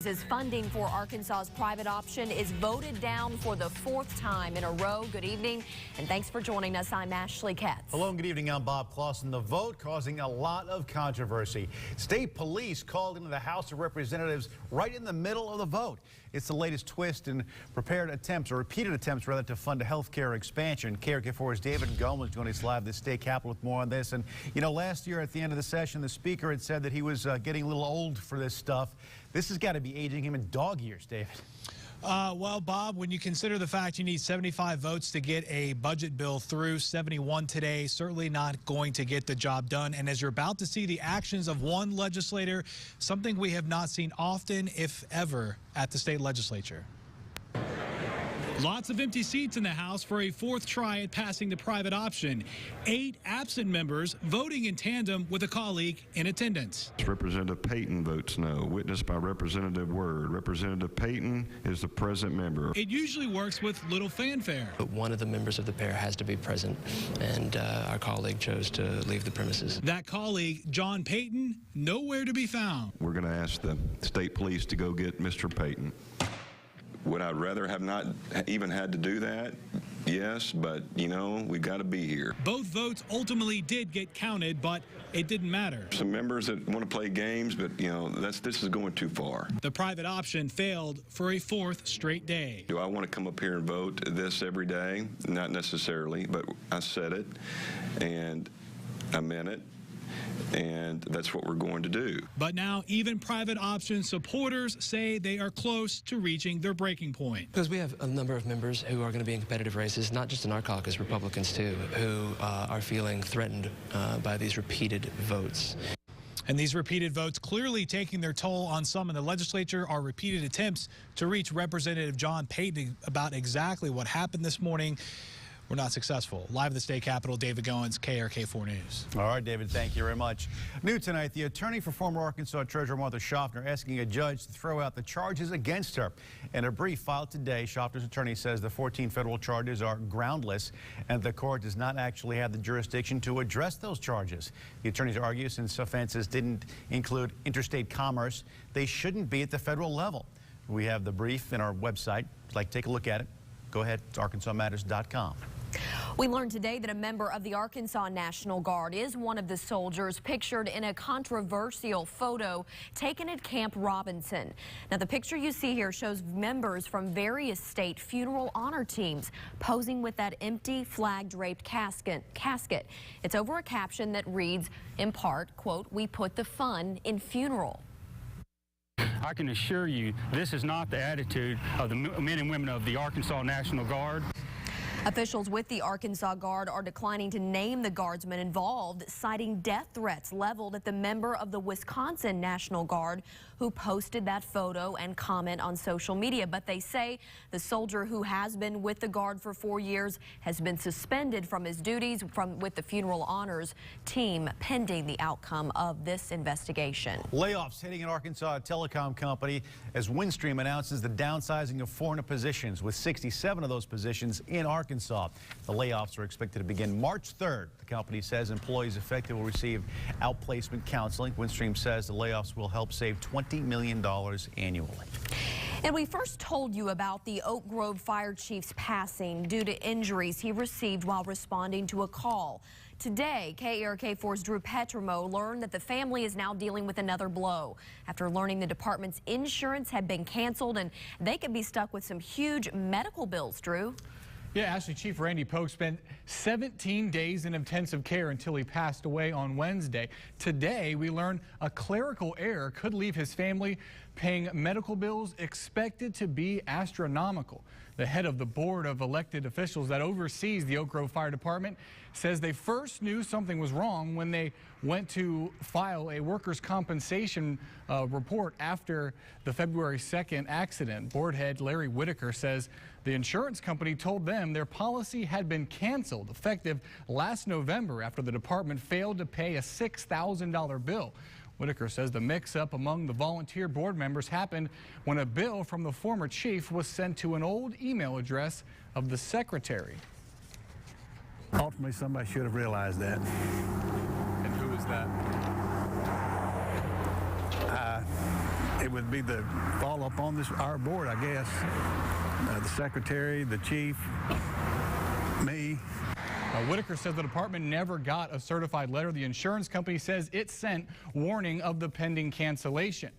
news as funding for Arkansas's private option is voted down for the 4th time in a row. Good evening, and thanks for joining us. I'm Ashley Katz. Hello and good evening. I'm Bob Clausen. The vote causing a lot of controversy. State police called into the House of Representatives right in the middle of the vote. It's the latest twist in repeated attempts to fund a health care expansion. KARK4's David Gomes joining us live at the state capitol with more on this. And you know, last year at the end of the session, the speaker had said that he was getting a little old for this stuff. This has got to be aging him in dog years, David. Well, Bob, when you consider the fact you need 75 votes to get a budget bill through, 71 today, certainly not going to get the job done. And as you're about to see the actions of one legislator, something we have not seen often, if ever, at the state legislature. Lots of empty seats in the House for a 4th try at passing the private option. 8 absent members voting in tandem with a colleague in attendance. Representative Payton votes no, witnessed by Representative Word. Representative Payton is the present member. It usually works with little fanfare. But one of the members of the pair has to be present, and our colleague chose to leave the premises. That colleague, John Payton, nowhere to be found. We're going to ask the state police to go get Mr. Payton. Would I rather have not even had to do that? Yes, but, you know, we got to be here. Both votes ultimately did get counted, but it didn't matter. Some members that want to play games, but, you know, this is going too far. The private option failed for a 4th straight day. Do I want to come up here and vote this every day? Not necessarily, but I said it, and I meant it. And that's what we're going to do. But now even private option supporters say they are close to reaching their breaking point. Because we have a number of members who are going to be in competitive races, not just in our caucus, Republicans too, who are feeling threatened by these repeated votes. And these repeated votes clearly taking their toll on some in the legislature are repeated attempts to reach Representative John Payton about exactly what happened this morning. We're not successful. Live at the state capitol, David Goins, KARK4 News. All right, David, thank you very much. New tonight, the attorney for former Arkansas Treasurer Martha Schaffner asking a judge to throw out the charges against her. In a brief filed today, Schaffner's attorney says the 14 federal charges are groundless and the court does not actually have the jurisdiction to address those charges. The attorneys argue since offenses didn't include interstate commerce, they shouldn't be at the federal level. We have the brief in our website. If you'd like to take a look at it, go ahead. It's arkansasmatters.com. We learned today that a member of the Arkansas National Guard is one of the soldiers pictured in a controversial photo taken at Camp Robinson. Now, the picture you see here shows members from various state funeral honor teams posing with that empty flag-draped casket. It's over a caption that reads, in part, quote, "We put the fun in funeral." I can assure you this is not the attitude of the men and women of the Arkansas National Guard. Officials with the Arkansas Guard are declining to name the guardsmen involved, citing death threats leveled at the member of the Wisconsin National Guard who posted that photo and comment on social media. But they say the soldier who has been with the Guard for 4 years has been suspended from his duties with the funeral honors team pending the outcome of this investigation. Layoffs hitting an Arkansas telecom company as Windstream announces the downsizing of 400 positions, with 67 of those positions in Arkansas. The layoffs are expected to begin March 3rd. The company says employees affected will receive outplacement counseling. Windstream says the layoffs will help save $20 million annually. And we first told you about the Oak Grove Fire Chief's passing due to injuries he received while responding to a call. Today, KARK4's Drew Petrimo learned that the family is now dealing with another blow after learning the department's insurance had been canceled and they could be stuck with some huge medical bills, Drew. Yeah, Ashley, Chief Randy Polk spent 17 days in intensive care until he passed away on Wednesday. Today, we learned a clerical error could leave his family paying medical bills expected to be astronomical. The head of the board of elected officials that oversees the Oak Grove Fire Department says they first knew something was wrong when they went to file a workers' compensation report after the February 2nd accident. Board head Larry Whitaker says the insurance company told them their policy had been canceled effective last November after the department failed to pay a $6,000 bill. Whitaker says the mix-up among the volunteer board members happened when a bill from the former chief was sent to an old email address of the secretary. Ultimately, somebody should have realized that. And who is that? It would be the fall up on our board, I guess. The secretary, the chief, me. Whitaker says the department never got a certified letter. The insurance company says it sent warning of the pending cancellation.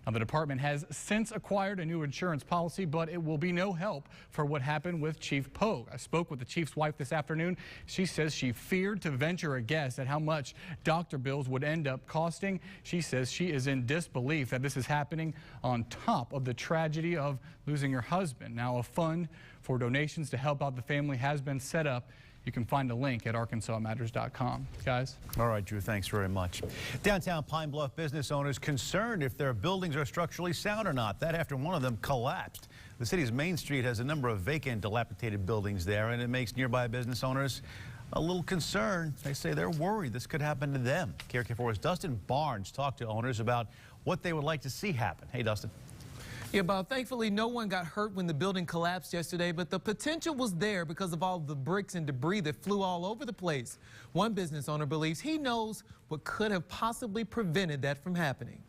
Now, the department has since acquired a new insurance policy, but it will be no help for what happened with Chief Pogue. I spoke with the chief's wife this afternoon. She says she feared to venture a guess at how much doctor bills would end up costing. She says she is in disbelief that this is happening on top of the tragedy of losing her husband. Now, a fund for donations to help out the family has been set up. You can find a link at arkansasmatters.com. Guys? All right, Drew, thanks very much. Downtown Pine Bluff business owners concerned if their buildings are structurally sound or not. That after one of them collapsed. The city's Main Street has a number of vacant, dilapidated buildings there, and it makes nearby business owners a little concerned. They say they're worried this could happen to them. KARK4's Dustin Barnes talked to owners about what they would like to see happen. Hey, Dustin. Yeah, Bob, thankfully no one got hurt when the building collapsed yesterday, but the potential was there because of all the bricks and debris that flew all over the place. One business owner believes he knows what could have possibly prevented that from happening.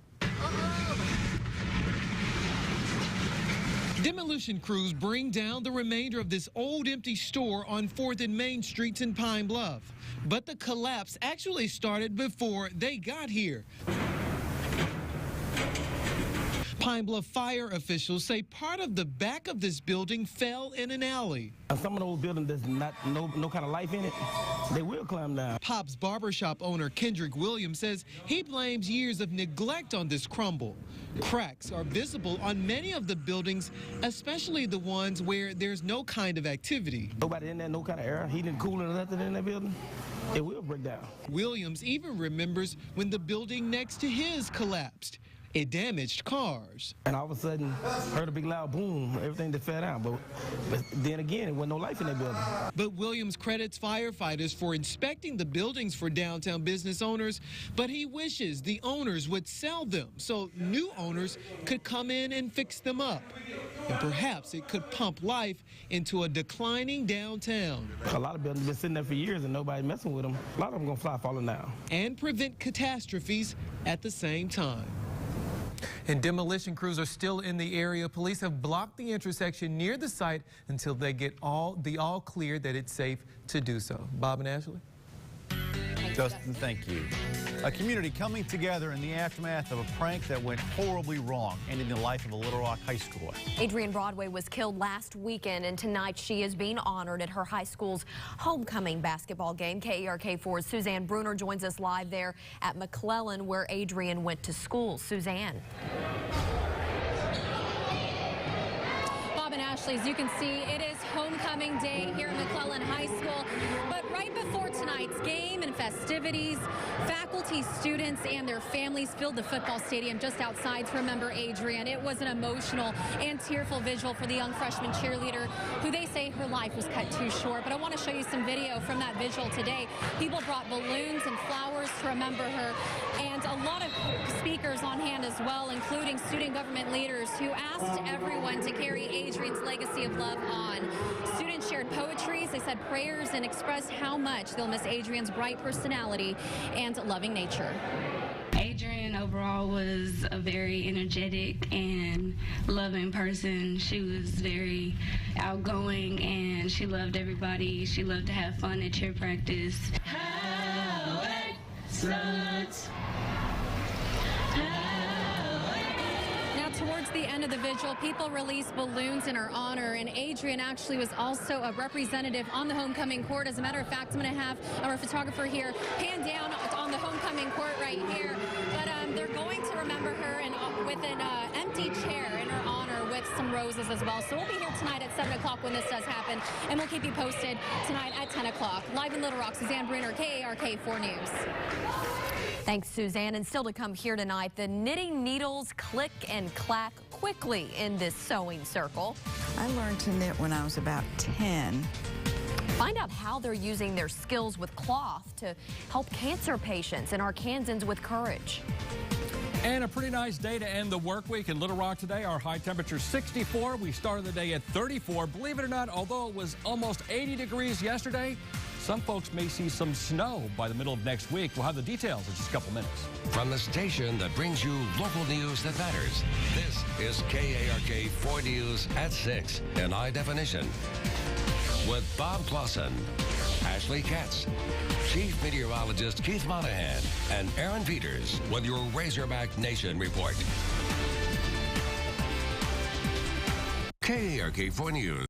Demolition crews bring down the remainder of this old empty store on 4th and Main Streets in Pine Bluff. But the collapse actually started before they got here. Pine Bluff fire officials say part of the back of this building fell in an alley. Some of those buildings there's no kind of life in it, they will climb down. Pop's barbershop owner Kendrick Williams says he blames years of neglect on this crumble. Cracks are visible on many of the buildings, especially the ones where there's no kind of activity. Nobody in there, no kind of air, heating, cooling, or nothing in that building. It will break down. Williams even remembers when the building next to his collapsed. It damaged cars. And all of a sudden, heard a big loud boom, everything that fell down. But then again, there wasn't no life in that building. But Williams credits firefighters for inspecting the buildings for downtown business owners, but he wishes the owners would sell them so new owners could come in and fix them up. And perhaps it could pump life into a declining downtown. A lot of buildings have been sitting there for years and nobody messing with them. A lot of them going to fly falling down. And prevent catastrophes at the same time. And demolition crews are still in the area. Police have blocked the intersection near the site until they get all clear that it's safe to do so. Bob and Ashley? Dustin, thank you. A community coming together in the aftermath of a prank that went horribly wrong, ending the life of a Little Rock high schooler. Adrienne Broadway was killed last weekend, and tonight she is being honored at her high school's homecoming basketball game. KARK4's Suzanne Bruner joins us live there at McClellan, where Adrienne went to school. Suzanne. Bob and Ashley, as you can see, it is homecoming day here at McClellan High School. But right before tonight's game and festivities, faculty, students, and their families filled the football stadium just outside to remember Adrienne. It was an emotional and tearful visual for the young freshman cheerleader, who they say her life was cut too short. But I want to show you some video from that visual today. People brought balloons and flowers to remember her, and a lot of speakers on hand as well, including student government leaders who asked everyone to carry Adrienne's legacy of love on. Students shared poetry, they said prayers, and expressed how much they'll miss Adrienne's bright personality and loving nature. Adrienne overall was a very energetic and loving person. She was very outgoing and she loved everybody. She loved to have fun at cheer practice. How excellent. Towards the end of the vigil, people released balloons in her honor, and Adrienne actually was also a representative on the homecoming court. As a matter of fact, I'm going to have our photographer here pan down on the homecoming court right here. But they're going to remember her with an empty chair in her honor with some roses as well. So we'll be here tonight at 7 o'clock when this does happen, and we'll keep you posted tonight at 10 o'clock. Live in Little Rock, Suzanne Bruner, KARK4 News. Thanks, Suzanne. And still to come here tonight, the knitting needles click and clack quickly in this sewing circle. I learned to knit when I was about 10. Find out how they're using their skills with cloth to help cancer patients and Arkansans with courage. And a pretty nice day to end the work week in Little Rock today. Our high temperature 64. We started the day at 34. Believe it or not, although it was almost 80 degrees yesterday, some folks may see some snow by the middle of next week. We'll have the details in just a couple minutes. From the station that brings you local news that matters, this is KARK 4 News at 6 in high definition. With Bob Clausen, Ashley Katz, Chief Meteorologist Keith Monahan, and Aaron Peters with your Razorback Nation report. KARK 4 News.